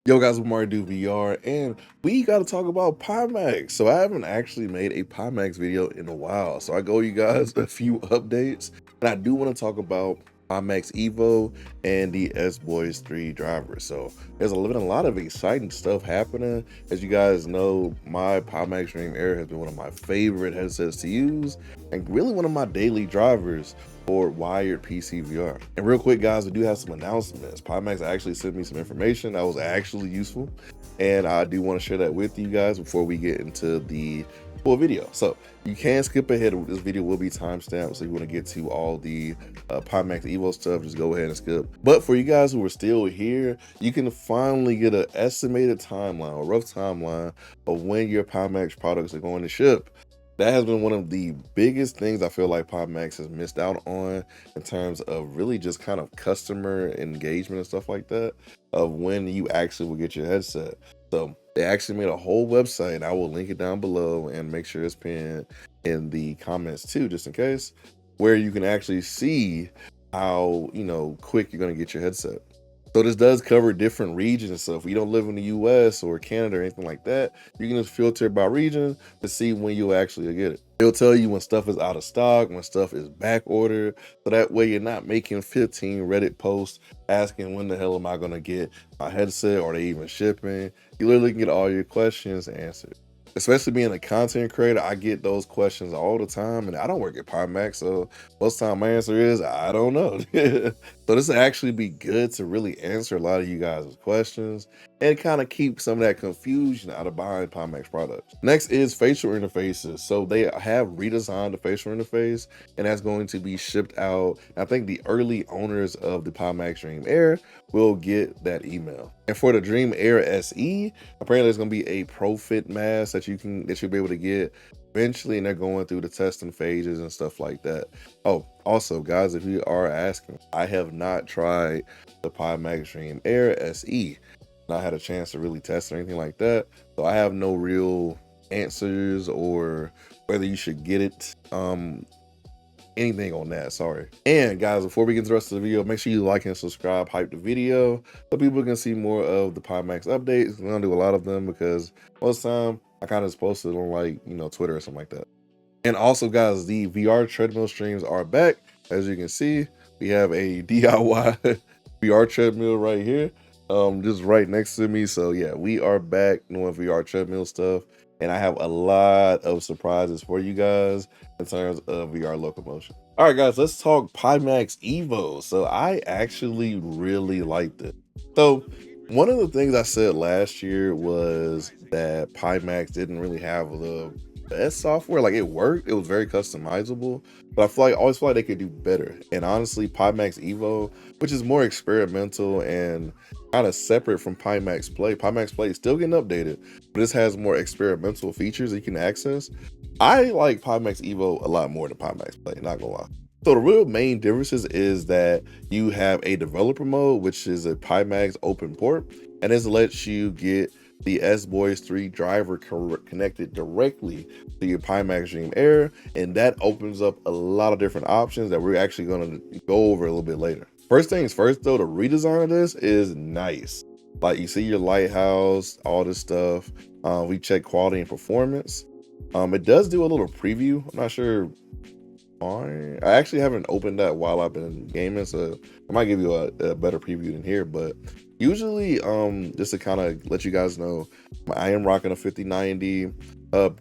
Yo guys, I'm MartydudeVR and we got to talk about Pimax. So I haven't actually made a Pimax video in a while. So I go you guys a few updates and I do want to talk about Pimax Evo and the Sboys3 driver. So there's a lot of exciting stuff happening. As you guys know, my Pimax Dream Air has been one of my favorite headsets to use and really one of my daily drivers for wired PC VR. And real quick guys, we do have some announcements. Pimax actually sent me some information that was actually useful, and I do want to share that with you guys before we get into the full video. So you can skip ahead. This video will be timestamped, so if you want to get to all the Pimax Evo stuff, just go ahead and skip. But for you guys who are still here, you can finally get an estimated timeline, a rough timeline of when your Pimax products are going to ship. That has been one of the biggest things I feel like Pimax has missed out on in terms of really just kind of customer engagement and stuff like that, of when you actually will get your headset. So they actually made a whole website. I will link it down below and make sure it's pinned in the comments too, just in case, where you can actually see how, quick you're going to get your headset. So this does cover different regions. So if you don't live in the US or Canada or anything like that, you can just filter by region to see when you'll actually get it. It'll tell you when stuff is out of stock, when stuff is back ordered. So that way you're not making 15 Reddit posts asking when the hell am I gonna get my headset, or they even shipping. You literally can get all your questions answered. Especially being a content creator, I get those questions all the time, and I don't work at Pimax, so most of the time my answer is I don't know. So this will actually be good to really answer a lot of you guys' questions and kind of keep some of that confusion out of buying Pimax products. Next is facial interfaces. So they have redesigned the facial interface, and that's going to be shipped out. I think the early owners of the Pimax Dream Air will get that email. And for the Dream Air SE, apparently there's going to be a Pro Fit mask that you'll be able to get eventually, and they're going through the testing phases and stuff like that. Oh, also guys, if you are asking, I have not tried the Pimax Dream Air SE. Not had a chance to really test or anything like that, so I have no real answers or whether you should get it, anything on that, sorry. And guys, before we get to the rest of the video, make sure you like and subscribe, hype the video so people can see more of the Pimax updates. We're gonna do a lot of them because most of the time I kind of post it on like Twitter or something like that. And also guys, the VR treadmill streams are back. As you can see, we have a DIY VR treadmill right here, just right next to me. So yeah, we are back doing VR treadmill stuff, and I have a lot of surprises for you guys in terms of VR locomotion. All right guys, let's talk Pimax Evo. So I actually really liked it. So one of the things I said last year was that Pimax didn't really have the best software. Like, it worked, it was very customizable, but I always feel like they could do better. And honestly, Pimax Evo, which is more experimental and kind of separate from Pimax Play is still getting updated, but this has more experimental features that you can access. I like Pimax Evo a lot more than Pimax Play, not gonna lie. So the real main differences is that you have a developer mode, which is a Pimax open port, and this lets you get the Sboys3 driver connected directly to your Pimax Dream Air, and that opens up a lot of different options that we're actually going to go over a little bit later. First things first though, the redesign of this is nice. Like, you see your lighthouse, all this stuff. We check quality and performance. It does do a little preview. I'm not sure why. I actually haven't opened that while I've been gaming, so I might give you a better preview than here. But usually, just to kind of let you guys know, I am rocking a 5090,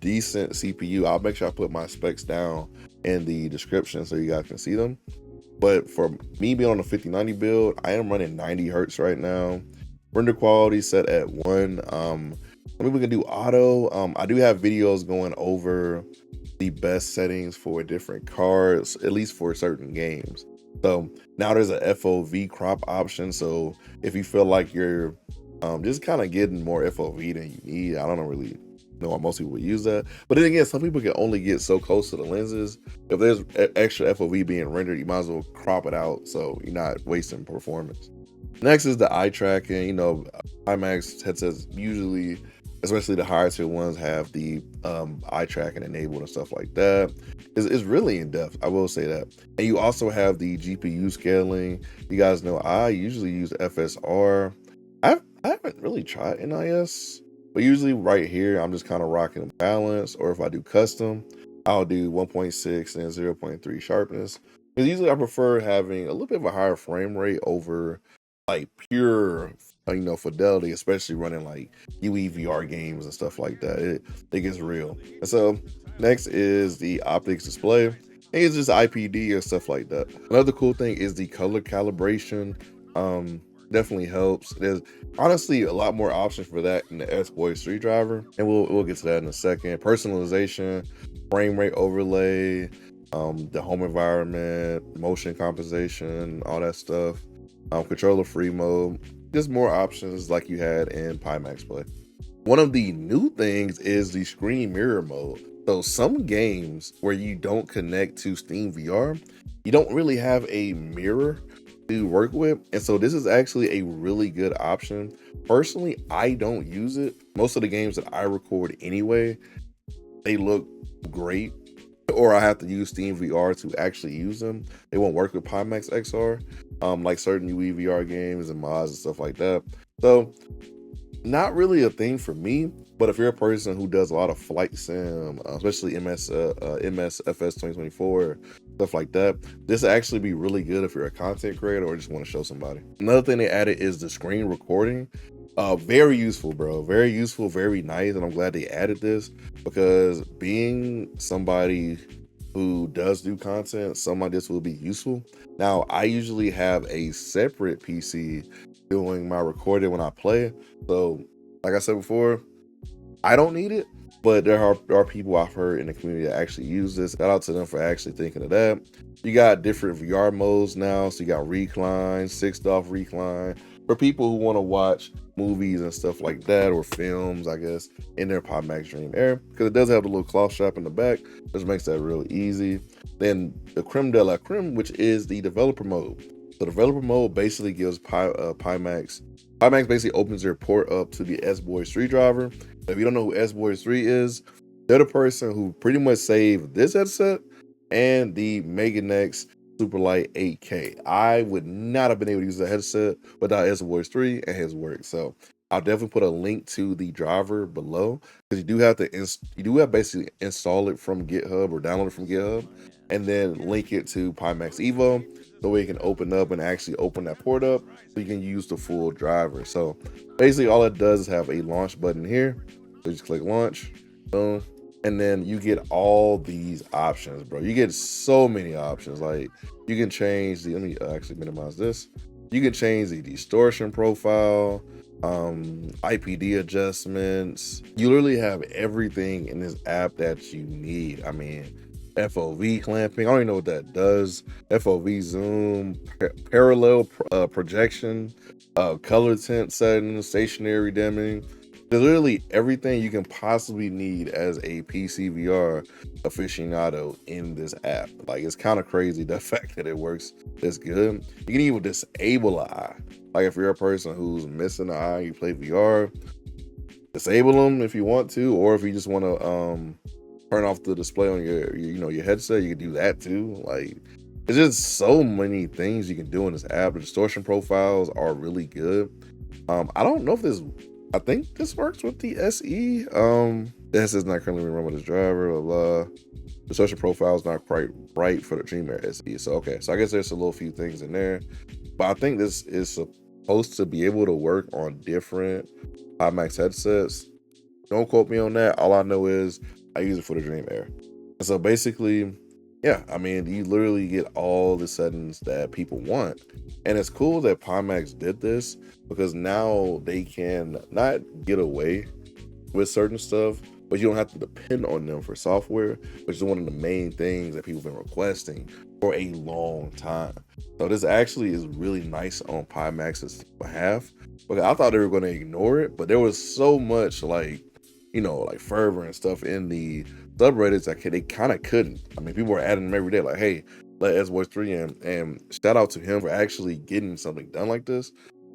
decent CPU. I'll make sure I put my specs down in the description so you guys can see them. But for me being on a 5090 build, I am running 90 hertz right now. Render quality set at 1. Maybe we can do auto. I do have videos going over the best settings for different cards, at least for certain games. So now there's a FOV crop option. So if you feel like you're just kind of getting more FOV than you need, I don't really know why most people would use that. But then again, some people can only get so close to the lenses. If there's extra FOV being rendered, you might as well crop it out so you're not wasting performance. Next is the eye tracking. Pimax headsets usually, especially the higher tier ones, have the eye tracking enabled and stuff like that. It's really in depth, I will say that. And you also have the GPU scaling. You guys know I usually use FSR. I I haven't really tried NIS, but usually right here, I'm just kind of rocking a balance, or if I do custom, I'll do 1.6 and 0.3 sharpness. Because usually I prefer having a little bit of a higher frame rate over like pure, fidelity, especially running like UEVR games and stuff like that. It gets real. And so next is the optics display. And it's just IPD and stuff like that. Another cool thing is the color calibration. Definitely helps. There's honestly a lot more options for that in the Sboys3 driver, and we'll get to that in a second. Personalization, frame rate overlay, the home environment, motion compensation, all that stuff. Controller free mode, just more options like you had in Pimax Play. One of the new things is the screen mirror mode. So some games where you don't connect to Steam VR, you don't really have a mirror to work with. And so this is actually a really good option. Personally, I don't use it. Most of the games that I record anyway, they look great, or I have to use Steam VR to actually use them. They won't work with Pimax XR, like certain UEVR games and mods and stuff like that. So not really a thing for me, but if you're a person who does a lot of flight sim, especially MSFS 2024, stuff like that, this will actually be really good if you're a content creator or just want to show somebody. Another thing they added is the screen recording. Very useful, bro. Very useful, very nice, and I'm glad they added this, because being somebody who does do content, something like this will be useful. Now, I usually have a separate PC doing my recording when I play. So, like I said before, I don't need it, but there are people I've heard in the community that actually use this. Shout out to them for actually thinking of that. You got different VR modes now. So you got recline, 6-off recline, for people who want to watch movies and stuff like that, or films, I guess, in their Pimax Dream Air, because it does have the little cloth strap in the back, which makes that real easy. Then the creme de la creme, which is the developer mode. So developer mode basically gives Pimax basically opens their port up to the Sboys3 driver. If you don't know who Sboys3 is, they're the person who pretty much saved this headset and the Meganex Superlight 8K. I would not have been able to use the headset without Sboys3 and his work. So I'll definitely put a link to the driver below, because you do have basically install it from GitHub or download it from GitHub, and then link it to Pimax Evo, so we can open up and actually open that port up so you can use the full driver. So basically all it does is have a launch button here. So you just click launch, boom, and then you get all these options, bro. You get so many options. Like, you can change the, let me actually minimize this. You can change the distortion profile, IPD adjustments. You literally have everything in this app that you need. I mean, FOV clamping, I don't even know what that does. FOV zoom, parallel projection, color tint settings, stationary dimming. There's literally everything you can possibly need as a PC VR aficionado in this app. Like, it's kind of crazy the fact that it works this good. You can even disable an eye. Like, if you're a person who's missing an eye, you play VR, disable them if you want to, or if you just want to turn off the display on your headset, you can do that too. Like, there's just so many things you can do in this app. The distortion profiles are really good. I don't know if this, I think this works with the SE. The headset's not currently run with this driver, blah, blah. The distortion profile is not quite right for the Dream Air SE. So, okay, so I guess there's a little few things in there, but I think this is supposed to be able to work on different Pimax headsets. Don't quote me on that. All I know is I use it for the Dream Air. And so basically, yeah, I mean, you literally get all the settings that people want. And it's cool that Pimax did this, because now they can not get away with certain stuff, but you don't have to depend on them for software, which is one of the main things that people have been requesting for a long time. So this actually is really nice on Pimax's behalf, because I thought they were going to ignore it, but there was so much like fervor and stuff in the subreddits that they kind of couldn't. I mean, people were adding them every day, like, hey, let Sboys3 in. And shout out to him for actually getting something done like this,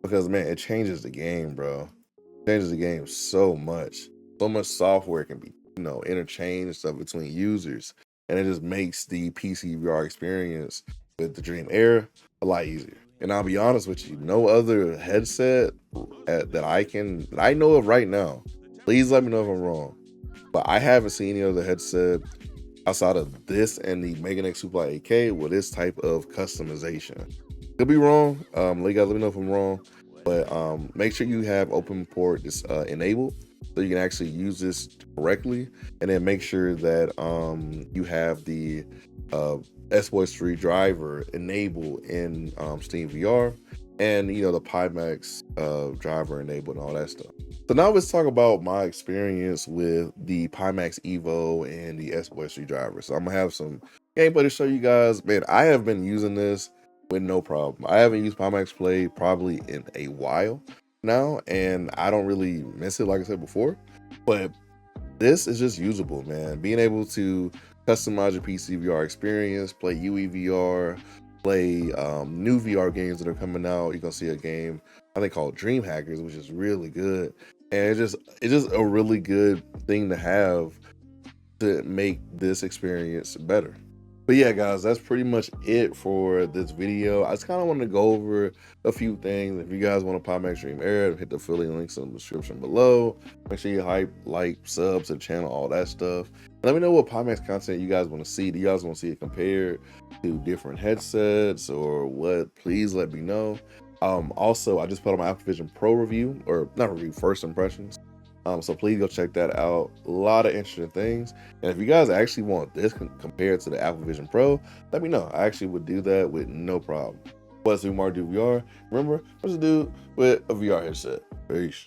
because man, it changes the game, bro. It changes the game so much. So much software can be, interchanged and stuff between users, and it just makes the PC VR experience with the Dream Air a lot easier. And I'll be honest with you, no other headset that I know of right now. Please let me know if I'm wrong, but I haven't seen any other headset outside of this and the Meganex Superlight 8K with this type of customization. Could be wrong. Let me know if I'm wrong, but make sure you have open port enabled so you can actually use this correctly, and then make sure that you have the Sboys3 driver enabled in Steam VR, and the Pimax driver enabled and all that stuff. So now let's talk about my experience with the Pimax Evo and the Sboys3 driver. So I'm gonna have some gameplay to show you guys. Man, I have been using this with no problem. I haven't used Pimax Play probably in a while now, and I don't really miss it like I said before, but this is just usable, man. Being able to customize your PC VR experience, play UE VR, play new VR games that are coming out. You're gonna see a game I think called Dream Hackers, which is really good, and it's just a really good thing to have to make this experience better. But yeah, guys, that's pretty much it for this video. I just kind of want to go over a few things. If you guys want to Pimax Dream Air, hit the affiliate links in the description below. Make sure you like, sub to the channel, all that stuff. And let me know what Pimax content you guys want to see. Do you guys want to see it compared to different headsets or what? Please let me know. Also, I just put on my Apple Vision Pro review, or not review, first impressions. So please go check that out. A lot of interesting things. And if you guys actually want this compared to the Apple Vision Pro, let me know. I actually would do that with no problem. But it's MartydudeVR. Remember, I'm just a dude with a VR headset. Peace.